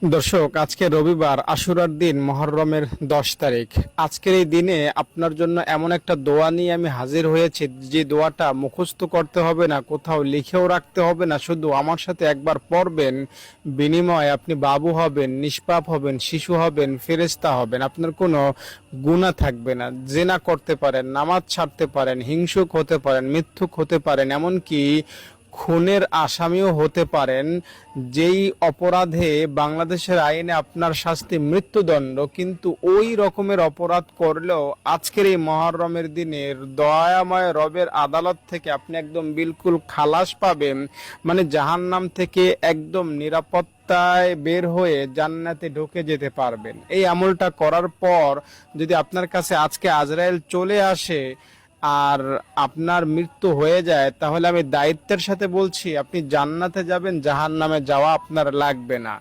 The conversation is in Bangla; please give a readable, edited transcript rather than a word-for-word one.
দর্শক, আজকে রবিবার, আশুরার দিন, মুহররমের 10 তারিখ। আজকের এই দিনে আপনার জন্য এমন একটা দোয়া নিয়ে আমি হাজির হয়েছি, যে দোয়াটা মুখস্থ করতে হবে না, কোথাও লিখেও রাখতে হবে না, শুধু আমার সাথে একবার পড়বেন। বিনিময়ে আপনি বাবু হবেন, নিষ্পাপ হবেন, শিশু হবেন, ফেরেশতা হবেন। আপনার কোনো গুনাহ থাকবে না। জেনা করতে পারেন, নামাজ ছাড়তে পারেন, হিংসুক হতে পারেন, মিথ্যুক হতে পারেন, এমনকি খুনের আসামিও হতে পারেন। যেই অপরাধে বাংলাদেশের আইনে আপনার শাস্তি মৃত্যুদণ্ড, কিন্তু ওই রকমের অপরাধ করলেও আজকের এই মুহররমের দিনের দয়াময় রবের আদালত থেকে আপনি একদম বিলকুল খালাস পাবেন। মানে জাহান্নাম থেকে একদম নিরাপত্তায় বের হয়ে জান্নাতে ঢুকে যেতে পারবেন। এই আমলটা করার পর যদি আপনার কাছে আজকে আজরাইল চলে আসে আর আপনার মৃত্যু হয়ে যায়, তাহলে আমি দায়িত্বের সাথে বলছি, আপনি জান্নাতে যাবেন, জাহান্নামে যাওয়া আপনার লাগবে না।